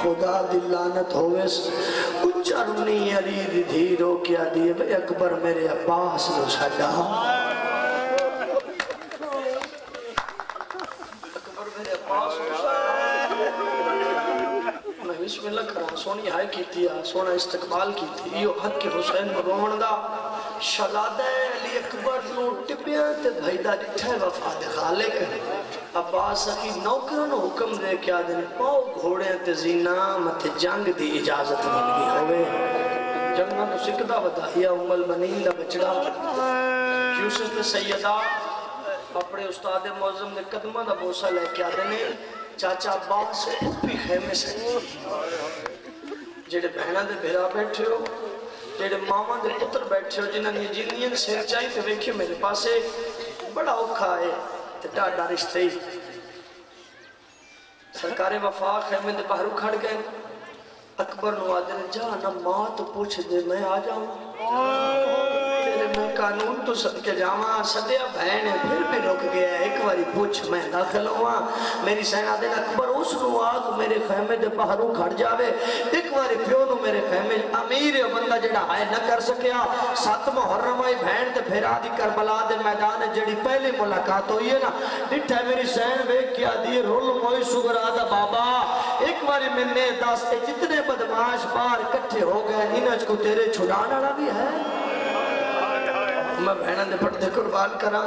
خدا دی لعنت ہوئے اچھا رونی علی دی دھی رو کیا دیئے بے اکبر میرے عباس نو چھڑا اکبر میرے عباس نو چھڑا میں بسم اللہ کرا سونی ہائی کی تھی سونا استقبال کی تھی یہ حق کے حسین مرون دا شہزادہ علی اکبر نو ٹپیاں تے بھائیدہ ڈٹھے وفاد خالق عباس کی نوکروں نے حکم دے کیا دینے پاؤ گھوڑے تے زینہ مت جنگ دی اجازت بن گئی ہوئے جنگہ تو سکدہ بدایا ام البنین دا بچڑا یوسف سیدہ اپنے استاد معظم نے قدمہ دا بوسہ لے کیا دینے چاچا عباس اپی خیمے سے جیڑے بہنہ دے بھیرا بیٹھے ہو جیڑے ماما دے پتر بیٹھے ہو جنہاں یہ جنین سیر چاہی تو ویکھے میرے پاس بڑا اوکھا ہے ڈاڈا رشتے ہی سرکار وفا خیمے دے باہرو کھڑ گئے اکبر نو آدھے جا نہ ماں تو پوچھ دے میں آ جاؤں تیرے میں قانون تو سب کے جاواں صدیہ بہن ہے پھر بھی رک گیا ہے ایک باری پوچھ میں داخل ہوا میری سین آدھے اکبر اس نو آگ میرے خیمے دے باہرو کھڑ جاوے ایک باری پیو نو میرے خیمے امیر ہے بندہ جڑا آئے نہ کر سکیا 7 محرم آئی بہن تے پھر آدھی کربلا دے میدان جڑی پہلی ملاقات ہوئی ہے نا ڈٹھا میری سین بیک کیا دی رول موئی سگر آدھا بابا ایک باری میں نے داستے جتنے بدماش بار کٹھے ہو گئے انج کو تیرے چھڑانا رہا بھی ہے میں بہنہ دے پڑھتے قربان کرا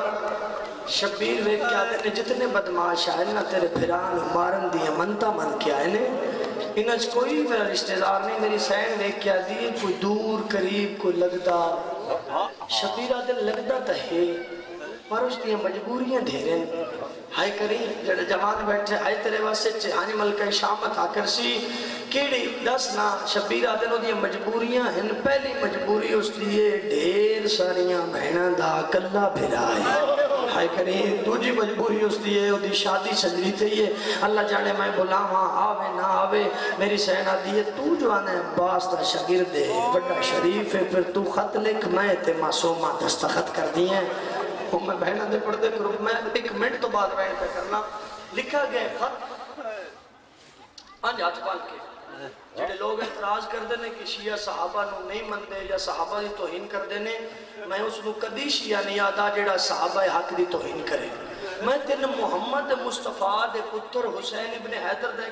شبیر ویک کیا دینے جتنے بدماش آئے نا تیرے پھران مارن دیا منتا من کیا ہے نے انج کوئی میرا رشتہ دار نہیں میری سین ویک کیا دیئے کوئی دور قریب کوئی لگدا شبیرہ دل لگدا تہے پر اس دیا مجبوریاں دھیریں ہائی کری جڑے جوان بیٹھے ہائی تیرے واسے چہانی ملکہ شامت آکر سی کیڑی دس نا شبیرہ دنوں دیا مجبوریاں ہیں پہلی مجبوری اس دیئے ڈھیر ساریاں بہنہ دا کلہ بھرائے ہائی کری دوجی مجبوری اس دیئے وہ دی شادی سجری تھی ہے اللہ جانے میں بولا ہاں آوے نہ آوے میری سینہ دیئے تو جو آنے عباس دا شگرد ہے بڑا شریف ہے پھر تو خط لکھ میں تے معصومہ دستخط کر دیئے میں بہنہ دے پڑھ دے کرو میں 1 منٹ تو بعد بہن پہ کرنا لکھا گئے خط آنج ہاتھ پال کے جڑے لوگ اعتراض کر دینے کہ شیعہ صحابہ نو نہیں من دے یا صحابہ دی توہین کر دینے میں اس نو کدی شیعہ نہیں آدھا جڑا صحابہ حق دی توہین کرے میں تین محمد مصطفیٰ دے پتر حسین ابن حیدر دے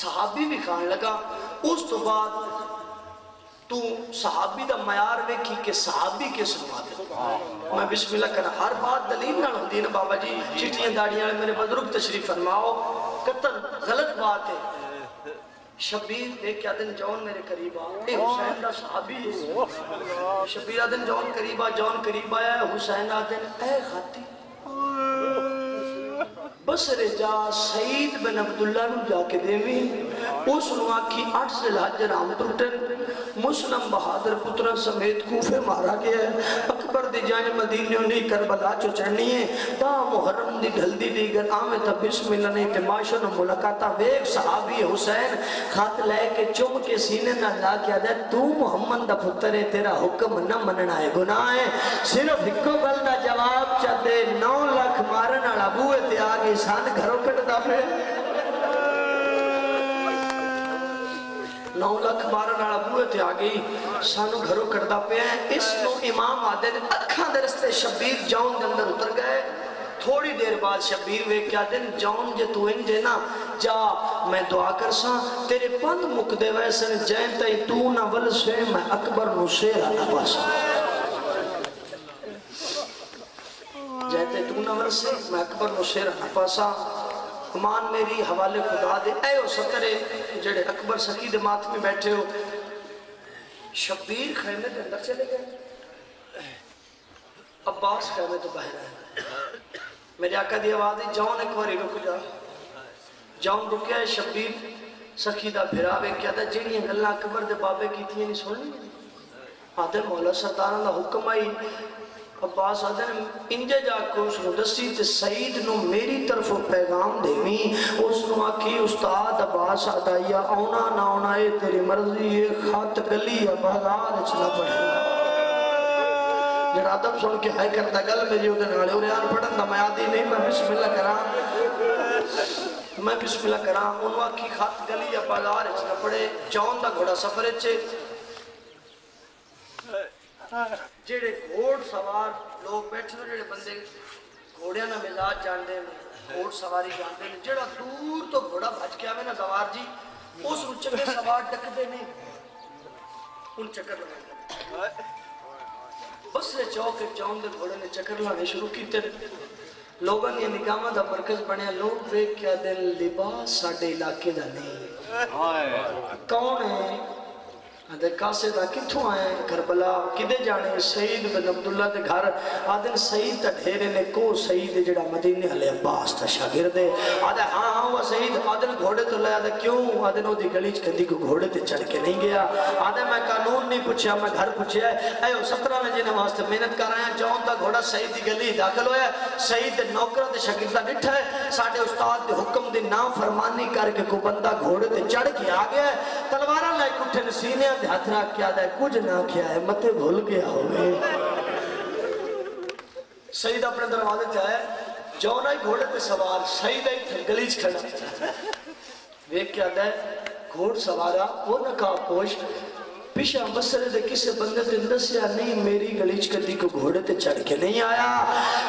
صحابی بھی کھانے لگا اس تو بعد تو صحابی دا معیار ویکھی کہ صحابی کے سنوا دے میں بسم اللہ کرنا ہر بات دلیل نہ ہوندی نا بابا جی چٹیاں داڑیاں میرے بزرگ تشریف فرماؤ قطن غلط بات ہے شبیر دیکھ کیا دن جون میرے قریبا اے حسین دا صحابی ہے شبیر دن جون قریبا ہے حسین دن اے خاتی بس رجا سعید بن عبداللہ نو جا کے دیوی اس نوا کی 8 سے لاجر آم ٹوٹن مسلم بہادر پترہ سمیت کوفے مارا گیا ہے اکبر دی جائیں مدینیوں نہیں کربلا چو چڑھنی ہے تا محرم دی ڈھل دی دیگر آمیں تا بسم اللہ نہیں تماشن و ملاقاتہ ویک صحابی حسین خط لے کے چم کے سینے نہ لا کیا دے تو محمد دا پتر ہے تیرا حکم نہ مننا ہے گناہ ہے صرف ہکو گل دا جواب چا دے 9 لاکھ مارن آڑا بوئے تے آگے سان گھروں کٹ دا پھر 9 لاکھ مارن آڑا بوئے تے آگئی سانو گھروں کردہ پہ ہیں اس نو امام آدھے نے اکھاں درستے شبیر جون دے اندر اتر گئے تھوڑی دیر بعد شبیر وے کیا دن جون جے تو انجے نا جا میں دعا کر ساں تیرے پند مک دے ویسے جین تائی تو نہ ول سے میں اکبر نو شیر آنا پاسا جین تائی تو نہ ول سے میں اکبر نو شیر آنا پاسا امان میری حوالے خدا دے اے او سترے جڑے اکبر سکی دے مات میں بیٹھے ہو شبیر خیمے دے اندر چلے گئے عباس خیمے تو باہر آئے میرے آقا دی آواز ہے جون ایک واری رک جا جون رکیا ہے شبیر سکی دا بھراوے کیا دا جیڑی انگلہ اکبر دے بابے کی تھی نہیں سن لی آدھے مولا سردارہ دا حکم آئی عباس آدھے انجے جا کو اس نو دسی تے سعید نو میری طرف پیغام دیوی اس نو آکی استاد عباس آدھا یا اونا نہ اونا اے تیری مرضی یہ خط گلی یا بازار چلا پڑے جڑا آدم سن کے ہائی کرتا گل میں جو دن آلے اور یار پڑھن دا میں آدھی نہیں میں بسم اللہ کرا میں بسم اللہ کراں انہوں کی خط گلی یا بازار اچھ نہ پڑے جون دا گھوڑا سفر اچھے جیڑے گھوڑ سوار لوگ بیٹھے ہو جیڑے بندے گھوڑیاں نہ مزاج جاندے ہیں گھوڑ سواری جاندے ہیں جیڑا دور تو گھوڑا بھج کے آوے نا سوار جی اس چکے سوار ڈک دے نہیں ان چکر لگے بس نے چوک جون دے گھوڑے نے چکر لانے شروع کیتے لوگوں نے نگامہ دا مرکز بنیا لوگ ویک کیا دل لباس ساڑھے علاقے دا نہیں کون ہے آدھے کاسے دا کتھوں آئے کربلا کدے جانے سعید بن عبداللہ دے گھر آدھے سعید تا ڈھیرے نے کو سعید جڑا مدینے علی عباس تا شاگرد ہے آدھے ہاں وہ سعید آدھے گھوڑے تو لے آدھے کیوں آدھے نو دی گلیچ کدی کو گھوڑے تے چڑھ کے نہیں گیا آدھے میں قانون نہیں پوچھیا میں گھر پوچھیا ہے اے 17 میں جنہیں واسطے محنت کر رہے ہیں جون دا گھوڑا سعید دی گلی داخل ہویا ہے سعید دے نوکرہ دے شاگردہ نٹھا ہے ساڑھے استاد دے حکم دے نام فرمانی کر کے کو بندہ گھوڑے تے چڑھ کے آگیا ہے تلوارہ لائے کٹھے نسینے ہاتھ رکھ کیا دے کچھ نہ کیا ہے متے بھول گیا ہوئے سعید اپنے دروازے تھے آئے جونا ہی گھوڑے پہ سوار سعید ہی گلیچ کھڑا ویک کیا دے گھوڑ سوارا وہ نکاہ پوش پیشہ مسئلے دے کسے بندے تے اندسیا نہیں میری گلیچ کدی کو گھوڑے تے چڑھ کے نہیں آیا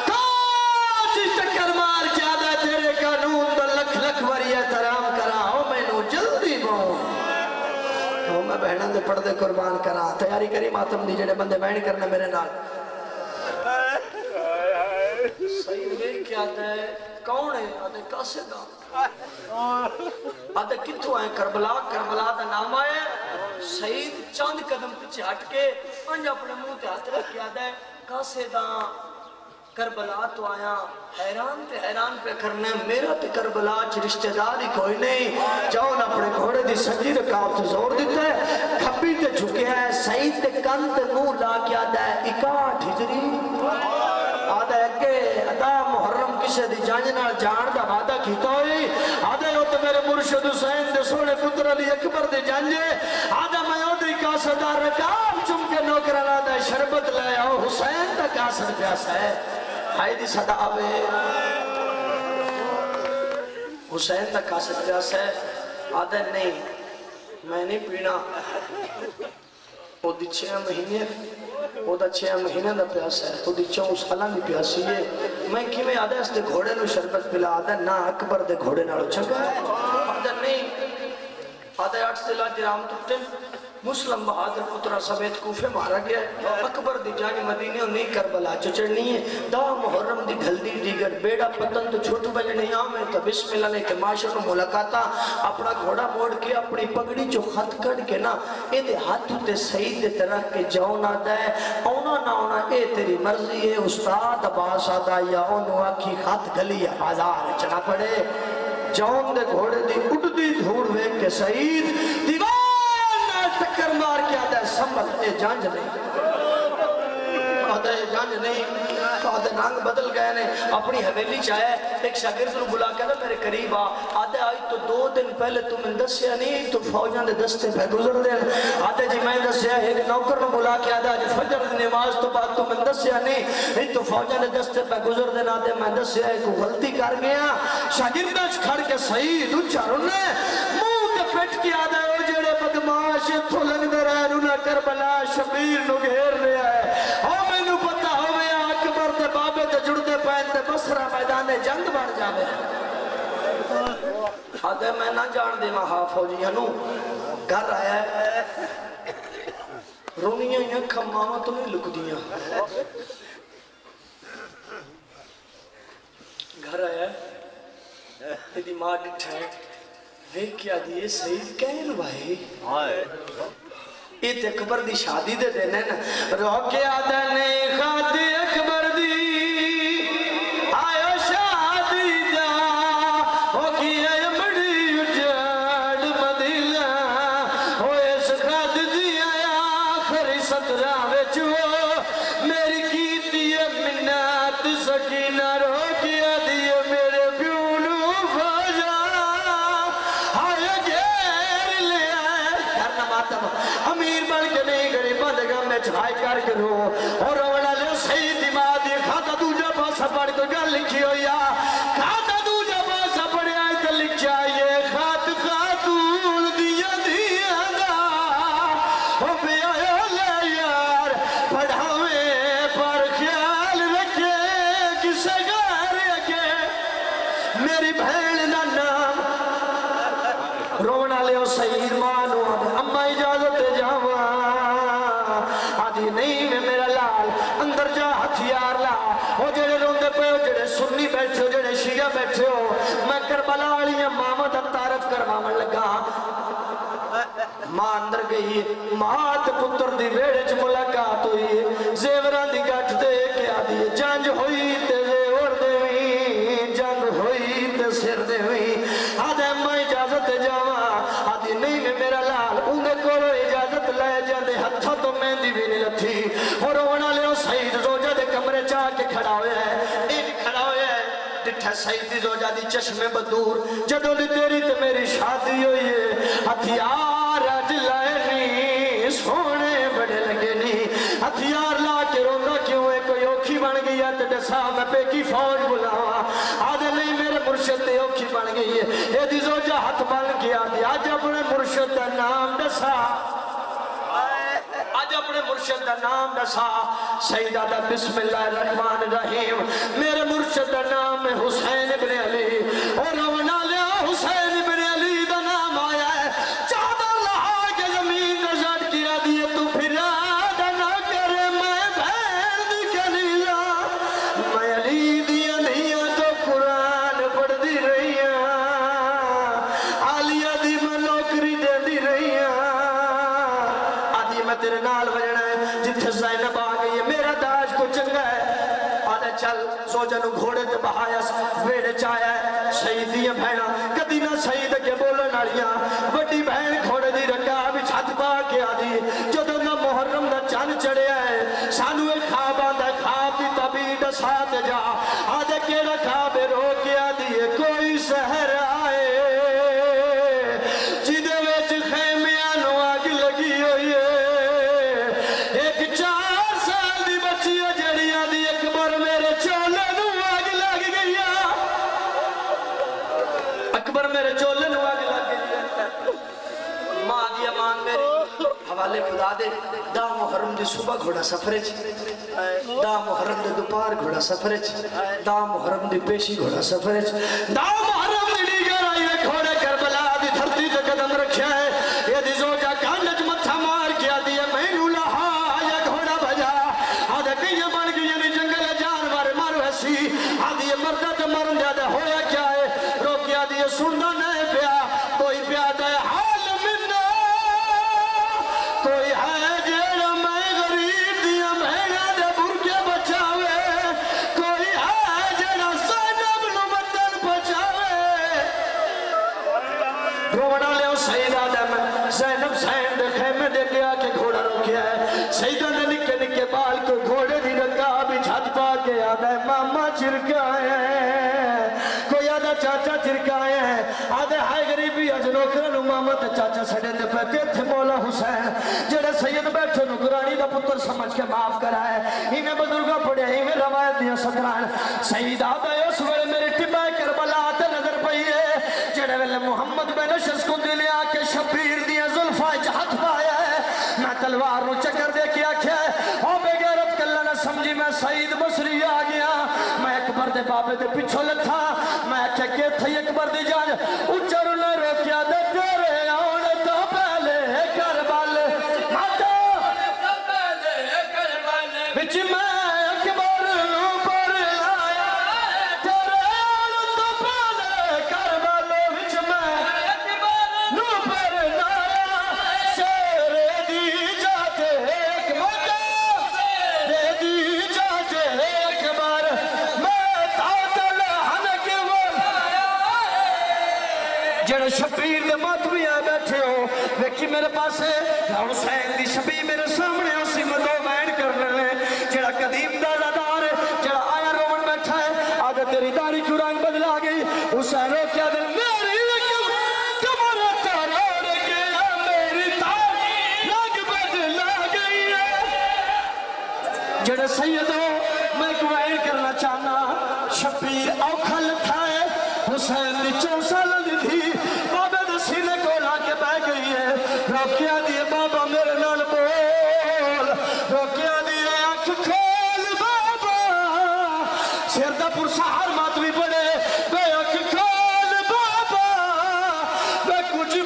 کاچی چکر مار کیا دے تیرے قانون دا لکھ لکھ وری احترام کرا ہو میں نو جلدی بہوں میں بہنوں دے پردے قربان کرا تیاری کری ماتم دی جڑے بندے بہن کرنے میرے نال سعید ویک کیا آتا ہے کون ہے آدھے کاسے دا آدھے کتھو آئے کربلا کربلا دا نام آئے سعید چاند قدم پیچھے ہٹ کے انج اپنے منہ تے ہاتھ رکھ کے آدھے کاسے دا کربلا تو آیا حیران پہ کرنے میرا تے کربلا چھ رشتہ داری کوئی نہیں جاؤن اپنے گھوڑے دی سنجی رکاو تے زور دیتا ہے کھبی تے جھکے ہے سعید تے کن تے منہ لا کے آدھا ہے 61 ہجری آدھا ہے کہ ادا محرم کسے دی جانجنا جان دا وعدہ کیتا ہوئی آدھا ہے تو میرے مرشد حسین دے سونے پتر علی اکبر دے جانجے آدھا میں ادھری کاسہ دار رکاب چم کے نوکران آدھا ہے شربت لے آؤ حسین تا کاسر پیاسا ہے ہائی دی صدا آوے حسین تا کاسر پیاسا ہے آدھا ہے نہیں میں نہیں پینا وہ دی 6 مہینے وہ دا 6 مہینے دا پیاسا ہے وہ دی 4 سالہ دی پیاسی ہے میں کی میں آدھا اس دے گھوڑے نو شربت پلا آدھا نا اکبر دے گھوڑے نالو چنگا ہے آدھا نہیں آدھا 8 دلہ جرام تکتے مسلم بہادر پترہ سمیت کوفے مارا گیا ہے اکبر دی جانی مدینے اور نہیں کربلا چچڑنی ہے دا محرم دی ڈھل دی دیگر بیڑا پتن تو چھوٹو بجے نہیں آمیں تو بسم اللہ نے کہ معاشر کو ملاقاتا اپنا گھوڑا موڑ کے اپنی پگڑی جو خط کر کے نا اے دے ہاتھو تے سعید دے طرح کے جاؤنا دے اونا نہ اونا اے تیری مرضی ہے استاد عباس آدھا یا اونو آکھی خط گلی بازار چنا پڑے جاؤن دے گھوڑے دی اٹھ دی دھوڑ وے کے سعید دیوار ٹکر مار کے آدھا ہے سمبل اے جانج نہیں آدھا ہے جانج نہیں آدھے نانگ بدل گئے نے اپنی حویلی چاہے ایک شاگرد نے بلا کے میرے قریب آدھے آئی تو 2 دن پہلے تمہیں دسیا نہیں تو فوجان دے دستے پہ گزر دے آدھے جی میں دسیا ایک نوکر نے بلا کے آدھا جی فجر نماز تو بعد تمہیں دسیا نہیں تو فوجان دے دستے پہ گزر دے آدھے میں دسیا ایک غلطی کر گیا شاگرد کھڑ کے صحیح اچھا رنے منہ کے پیٹ کی آدھا ہے وہ جڑے بدماش تو لگ دے رہے انہاں کربلا شبیر نو گھیر رہا ہے اور میں نو پتا ہوئے اکبر دے بابے دے جڑ دے پہن دے بسرہ میدان جنگ بڑھ جاوے آدھے میں نہ جان دے مہا فوجی ہنو گھر آیا ہے رونیاں یا کھماما تو نہیں لک دیاں گھر آیا ہے یہ ماں ڈٹھا ہے ویک کیا دیئے سعید کہن بھائی یہ تے اکبر دی شادی دے دینے نا روکے آدھا نے خاتی اکبر دی آیا شادی جا ہو کیا بڑی اجڑ مدینہ ہو اس خات دی آیا آخری 17 وچو میری کیتی منات سکینہ روکیا دیئے میرے پیولو فاجا آیا گیر لے آئے کرنا ماتم امیر بڑھ کے نہیں گری بندگاہ میں چھائی کر کے رو اور اوڑا لے سعید دیمادی کھاتا دوجہ پاسا پڑھ تو گل لکھی ہویا کھاتا دوجہ پاسا پڑھ آئے تو لکھا رونا لے سید مانو اما اجازت جاوا آدھی نہیں میں میرا لال اندر جا ہتھیار لا وہ جڑے روندے پہ ہو جڑے سنی بیٹھے ہو جڑے شیعہ بیٹھے ہو میں کربلا والی ماما دا تعارف کرواون لگا ماں اندر گئی ماں تے پتر دی ویڑے چ ملاقات ہوئی زیوراں دی گٹھ دے کے آدھی جنج ہوئی تے زیور دے ہوئی جنگ ہوئی تے سر دے ہوئی آدھے میں اجازت جاواں آدھی نہیں میں میرا لال اندے کولو اجازت لے جاندے ہتھوں تو مہندی بھی نہیں لتھی اور رونا لے سعید زوجہ دے کمرے چاہ کے کھڑا ہویا ہے ایک کھڑا ہویا ہے ڈٹھا سعید دی زوجہ دی چشمے بدور جدوں دی تیری تے میری شادی ہوئی ہے ہتھیار اج لائے نہیں سونے بڑے لگے نہیں ہتھیار لا کے رونا کیوں ہے کوئی اوکھی بن گئی ہے تے دسا میں پہ کی فوج بلاوا آدھے نہیں میرے مرشد تے اوکھی بن گئی ہے اے دی زوجہ ہاتھ بن گیا دی آج اپنے مرشد دا نام دسا آج اپنے مرشد دا نام دسا سیدہ دا بسم اللہ الرحمن الرحیم میرے مرشد دا نام ہے حسین ابن علی اور رونا لیا حسین ابن علی دا نام آیا ہے چادر لہا کے زمین رجاٹ کیا دیئے تو پھر آدھا نہ کرے میں بھین دی کنیزہ میں علی دیا نہیں تو قرآن پڑھ دی رہی عالیہ دی میں نوکری دے دی رہی آدھی میں تیرے نال وجنا ہے جتھے زینب آ گئی ہے میرا داج کو چنگا ہے آدھے چل سوچا نو گھوڑے تے بہایا ویڑے چایا ہے شہیدیاں بہنا کدی نہ شہید کے بولن والیاں بڑی بہن گھوڑے دی رکاب چھت پا کے آدھی جدوں نہ محرم دا چند چڑھیا ہے سانو ایک خواب آندا خواب دی تعبیر دسا جا آدھے کیڑا خواب رو کے آدھی کوئی سحر آئے جدے وچ خیمیاں نو آگ لگی ہوئی ہے ایک 4 سال دی بچی ہے جڑی آدھی اکبر میرے چولے نو آگ لگ گئی اکبر میرے چولے نو آگ لگ گئی ماں دی امان میری حوالے خدا دے دا محرم دی صبح گھوڑا سفرے دا محرم دی دوپہر گھوڑا سفرے دا محرم دی پیشی گھوڑا سفرے دا محرم دی دیگر آئی گھوڑے کربلا دی دھرتی تے قدم رکھیا ہے یہ دی زوجہ کانج متھا مار کیا دی میں نو لہا یا گھوڑا بجا آدھے کئیے بن گئی یعنی جنگل جانور مارو ایسی آدھی یہ مردہ تے مرن جادہ ہویا کیا ہے رو کیا دی یہ سننا نہیں پیا کوئی پیا دے حال منہ کوئی ہے جیڑا میں غریب دیا مہنگا دے برکے بچاوے کوئی ہے جیڑا زینب نو مطل بچاوے رونا لے سیدہ دے میں زینب سین دے خیمے دے کے آکے گھوڑا روکیا ہے سیدہ دے نکے نکے بال کو گھوڑے دی رکابی چھت پا کے آدھا ہے ماما چرکائے ہیں کوئی آدھا چاچا چرکائے ہیں آدھے ہائے غریبی اجنو کرنو ماما تے چاچا سڑے دے پہ تھے مولا حسین جڑے سید بیٹھے نگرانی دا پتر سمجھ کے معاف کرا ہے ہمیں بزرگاں پڑھے ہمیں روایت دیا ستران سید آدھا ہے اس وقت میرے ٹبائے کربلا آتے نظر پئی ہے جڑے ویلے محمد بن نشس کو دلے آکے شبیر دیا ظلفائے جہت پایا ہے میں تلوار رو چکر دے کے آکھیا ہے او بے غیرت کلہ نہ سمجھی میں سعید بصری آ گیا میں اکبر دے بابے دے پچھو لتھا میں اکھے کہ تھی اکبر دی جان اچھر نہ روکیا دے تیرے آنے تو پہلے کربل ماتو بچ میں اکبر نو پر لایا تیرے آنے تو پہلے کربل بچ میں اکبر نو پر لایا شیرے دی جاتے ایک ماتو دے دی جاتے ایک بار میں تاتل ہنک جڑے شبیر دے ماتوی آئے بیٹھے ہو ویکھی میرے پاس ہے حسین دی شبیر میرے سامنے اسی مدو بین کرنے لے جڑا قدیم دادا دار ہے جڑا آیا رومن بیٹھا ہے آدھے تیری داری کیوں رنگ بدلا گئی حسین رو کیا دل میری لکم کمر تروڑ گیا میری تاری رنگ بدلا گئی ہے جڑے سیدو میں کوئی کرنا چاہنا شبیر اوکھل تھا ہے حسین دی 4 سال دی تھی بابے دے سینے کو لا کے بہ گئی ہے روکیا دیئے بابا میرے نال بول روکیا دیئے آنکھ کھول بابا سیر دا پرسہار ماتوی پڑے بے آنکھ کھول بابا بے کچھ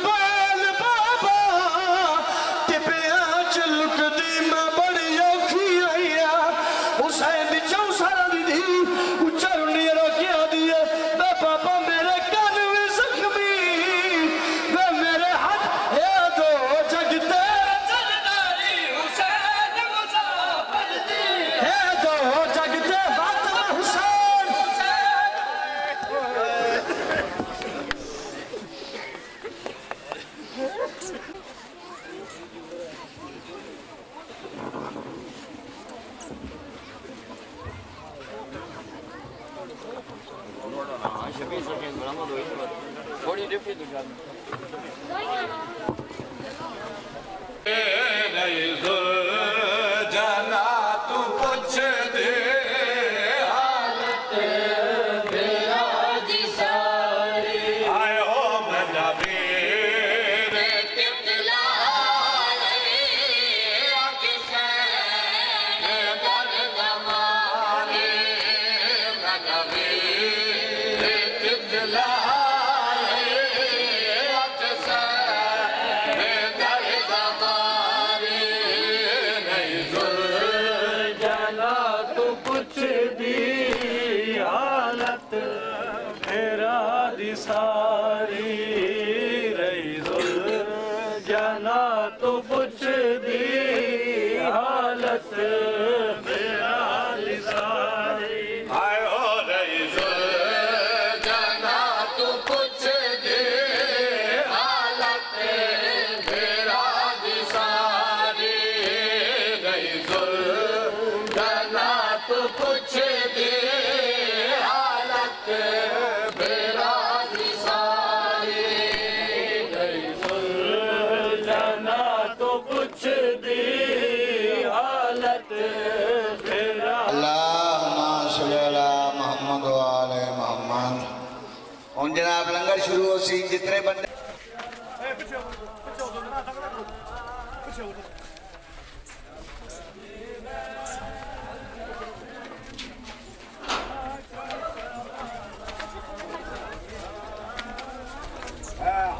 جناب لنگر شروع ہو سی جتنے بندے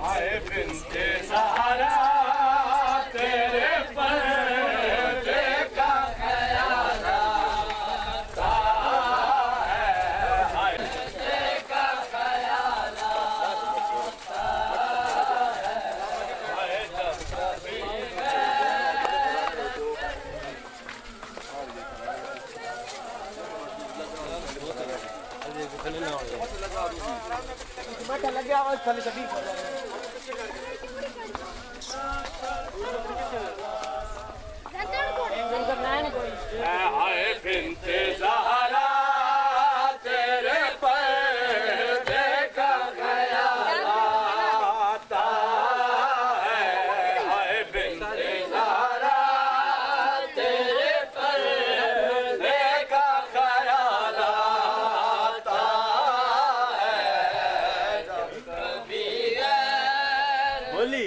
آئے بنت سہارا تیرے پردے کا خیال آتا ہے پردے کا خیال آتا ہے جب کبھی آئے بنت زہرا تیرے پردے کا خیال آتا ہے آئے بنت زہرا تیرے پردے کا خیال آتا ہے جب کبھی بولی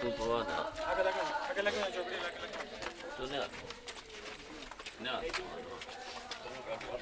tu provata tu ne ne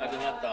aduh mata